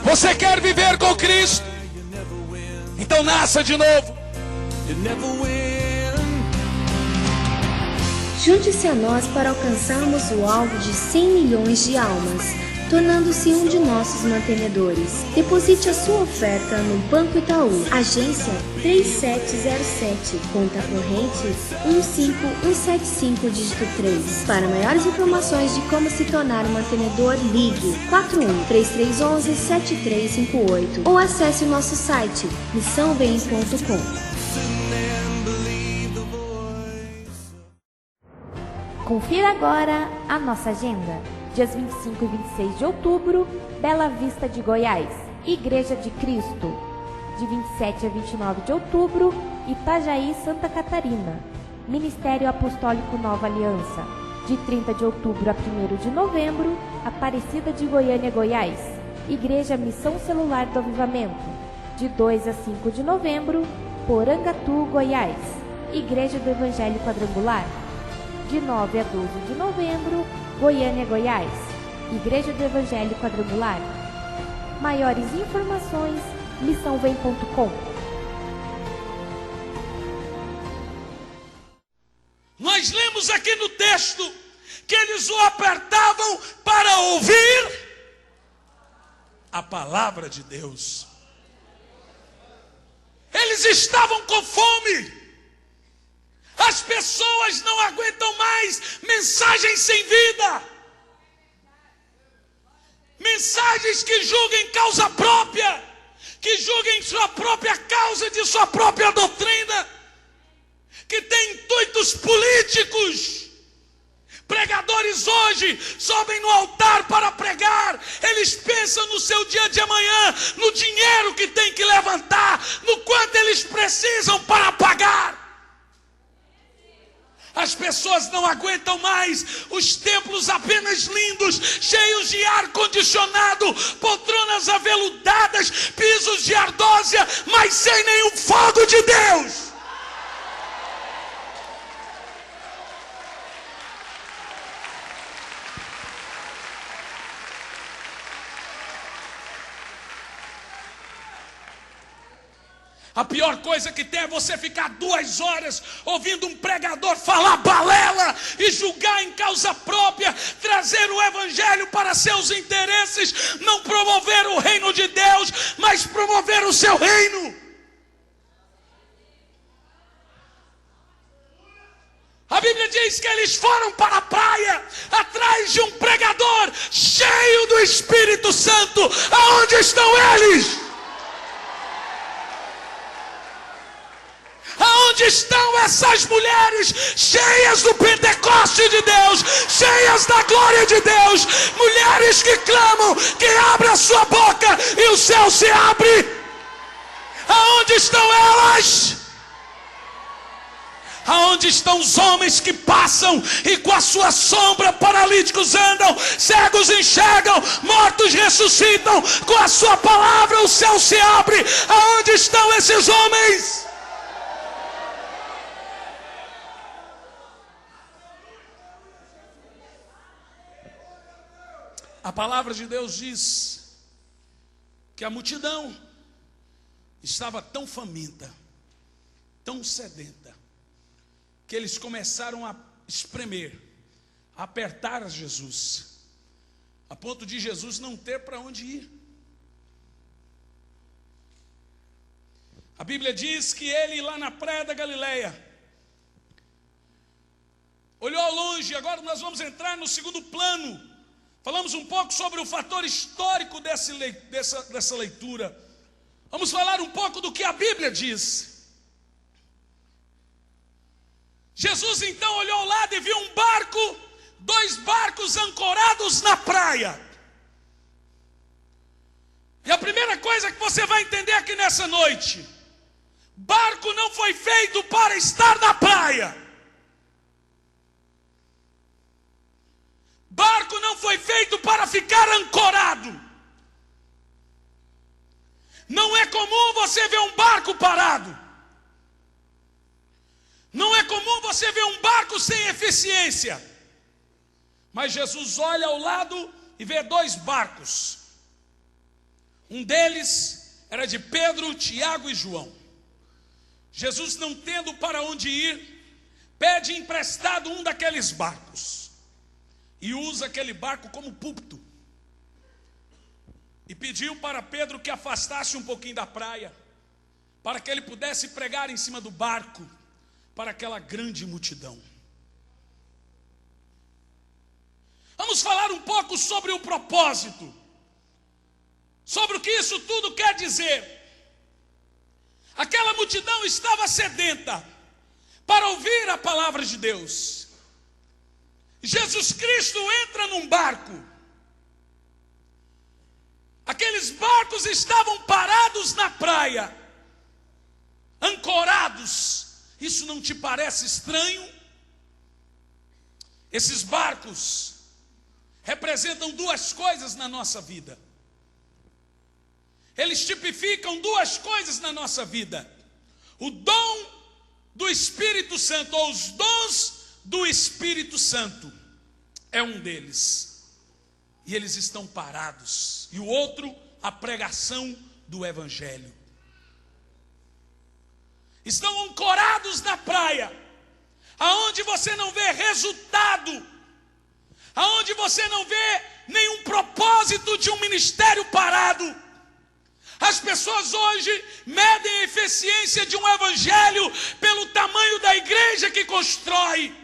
Você quer viver com Cristo? Então nasça de novo. Junte-se a nós para alcançarmos o alvo de 100 milhões de almas, tornando-se um de nossos mantenedores. Deposite a sua oferta no Banco Itaú, agência 3707, conta corrente 15175, dígito 3. Para maiores informações de como se tornar um mantenedor, ligue 41-3311-7358 ou acesse o nosso site missãovem.com. Confira agora a nossa agenda. Dias 25 e 26 de outubro, Bela Vista de Goiás, Igreja de Cristo. De 27 a 29 de outubro, Itajaí, Santa Catarina, Ministério Apostólico Nova Aliança. De 30 de outubro a 1º de novembro, Aparecida de Goiânia, Goiás, Igreja Missão Celular do Avivamento. De 2 a 5 de novembro, Porangatu, Goiás, Igreja do Evangelho Quadrangular. De 9 a 12 de novembro, Goiânia, Goiás, Igreja do Evangelho Quadrangular. Maiores informações, missãovem.com. Nós lemos aqui no texto que eles o apertavam para ouvir a palavra de Deus. Eles estavam com fome. As pessoas não aguentam mais mensagens sem vida. Mensagens que julguem causa própria, que julguem sua própria causa de sua própria doutrina, que tem intuitos políticos. Pregadores hoje sobem no altar para pregar. Eles pensam no seu dia de amanhã, no dinheiro que tem que levantar, no quanto eles precisam para pagar. As pessoas não aguentam mais os templos apenas lindos, cheios de ar-condicionado, poltronas aveludadas, pisos de ardósia, mas sem nenhum fogo de Deus. A pior coisa que tem é você ficar 2 horas ouvindo um pregador falar balela e julgar em causa própria, trazer o evangelho para seus interesses, não promover o reino de Deus, mas promover o seu reino. A Bíblia diz que eles foram para a praia, atrás de um pregador cheio do Espírito Santo. Aonde estão eles? Aonde estão essas mulheres cheias do Pentecoste de Deus, cheias da glória de Deus, mulheres que clamam, que abrem a sua boca e o céu se abre? Aonde estão elas? Aonde estão os homens que passam e com a sua sombra paralíticos andam, cegos enxergam, mortos ressuscitam, com a sua palavra o céu se abre? Aonde estão esses homens? A palavra de Deus diz que a multidão estava tão faminta, tão sedenta, que eles começaram a espremer, a apertar a Jesus, a ponto de Jesus não ter para onde ir. A Bíblia diz que ele lá na praia da Galileia olhou ao longe. Agora nós vamos entrar no segundo plano. Falamos um pouco sobre o fator histórico dessa leitura. Vamos falar um pouco do que a Bíblia diz. Jesus então olhou ao lado e viu um barco, 2 barcos ancorados na praia. E a primeira coisa que você vai entender aqui nessa noite: barco não foi feito para estar na praia. Barco não foi feito para ficar ancorado. Não é comum você ver um barco parado. Não é comum você ver um barco sem eficiência. Mas Jesus olha ao lado e vê 2 barcos. Um deles era de Pedro, Tiago e João. Jesus, não tendo para onde ir, pede emprestado um daqueles barcos e usa aquele barco como púlpito. E pediu para Pedro que afastasse um pouquinho da praia, para que ele pudesse pregar em cima do barco para aquela grande multidão. Vamos falar um pouco sobre o propósito, sobre o que isso tudo quer dizer. Aquela multidão estava sedenta para ouvir a palavra de Deus. Jesus Cristo entra num barco. Aqueles barcos estavam parados na praia, ancorados. Isso não te parece estranho? Esses barcos representam 2 coisas na nossa vida. Eles tipificam 2 coisas na nossa vida: o dom do Espírito Santo, ou os dons do Espírito Santo, é um deles. E eles estão parados. E o outro, a pregação do Evangelho. Estão ancorados na praia, aonde você não vê resultado, aonde você não vê nenhum propósito de um ministério parado. As pessoas hoje medem a eficiência de um evangelho pelo tamanho da igreja que constrói,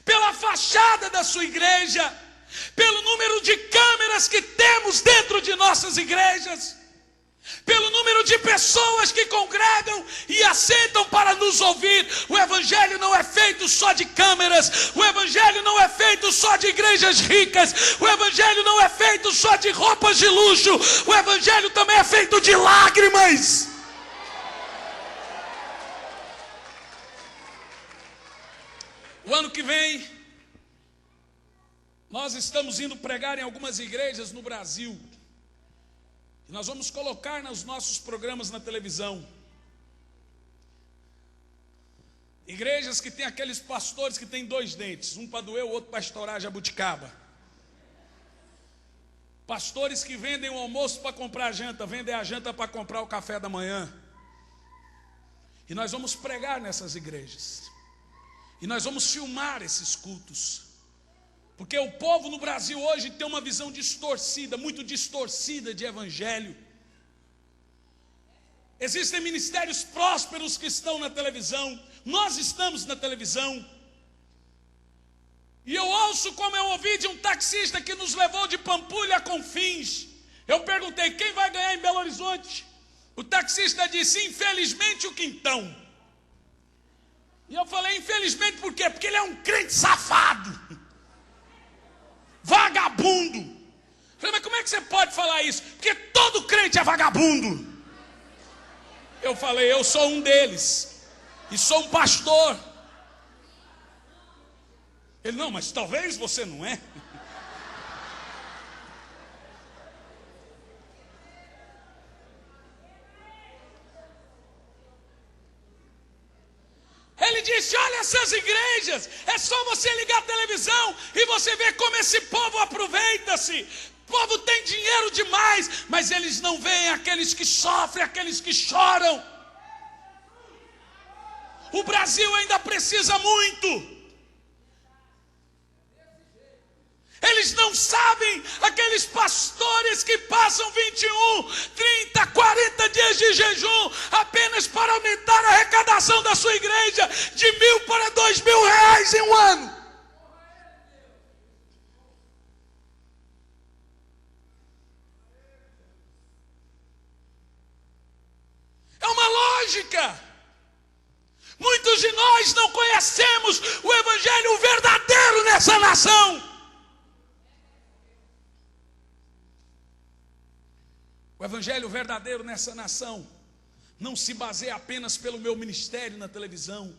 pela fachada da sua igreja, pelo número de câmeras que temos dentro de nossas igrejas, pelo número de pessoas que congregam e assentam para nos ouvir. O evangelho não é feito só de câmeras, o evangelho não é feito só de igrejas ricas, o evangelho não é feito só de roupas de luxo, o evangelho também é feito de lágrimas. O ano que vem nós estamos indo pregar em algumas igrejas no Brasil. E nós vamos colocar nos nossos programas na televisão. Igrejas que tem aqueles pastores que tem 2 dentes, um para doer, o outro para estourar jabuticaba. Pastores que vendem o almoço para comprar janta, vendem a janta para comprar o café da manhã. E nós vamos pregar nessas igrejas. E nós vamos filmar esses cultos. Porque o povo no Brasil hoje tem uma visão distorcida, muito distorcida de evangelho. Existem ministérios prósperos que estão na televisão. Nós estamos na televisão. E eu ouço como eu ouvi de um taxista que nos levou de Pampulha a Confins. Eu perguntei: quem vai ganhar em Belo Horizonte? O taxista disse: infelizmente o Quintão. E eu falei: infelizmente por quê? Porque ele é um crente safado, vagabundo. Eu falei: mas como é que você pode falar isso? Porque todo crente é vagabundo. Eu falei: eu sou um deles e sou um pastor. Ele: não, mas talvez você não é. Ele disse: olha essas igrejas, é só você ligar a televisão e você vê como esse povo aproveita-se. O povo tem dinheiro demais, mas eles não veem aqueles que sofrem, aqueles que choram. O Brasil ainda precisa muito. Eles não sabem, aqueles pastores que passam 21, 30, 40 dias de jejum apenas para aumentar a arrecadação da sua igreja de 1.000 para 2.000 reais em um ano. É uma lógica. Muitos de nós não conhecemos o evangelho verdadeiro nessa nação. O evangelho verdadeiro nessa nação não se baseia apenas pelo meu ministério na televisão.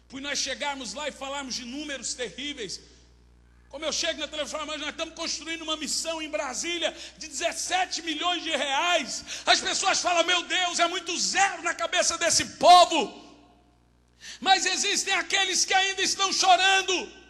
Por nós chegarmos lá e falarmos de números terríveis. Como eu chego na televisão: mas nós estamos construindo uma missão em Brasília de 17 milhões de reais. As pessoas falam: meu Deus, é muito zero na cabeça desse povo. Mas existem aqueles que ainda estão chorando.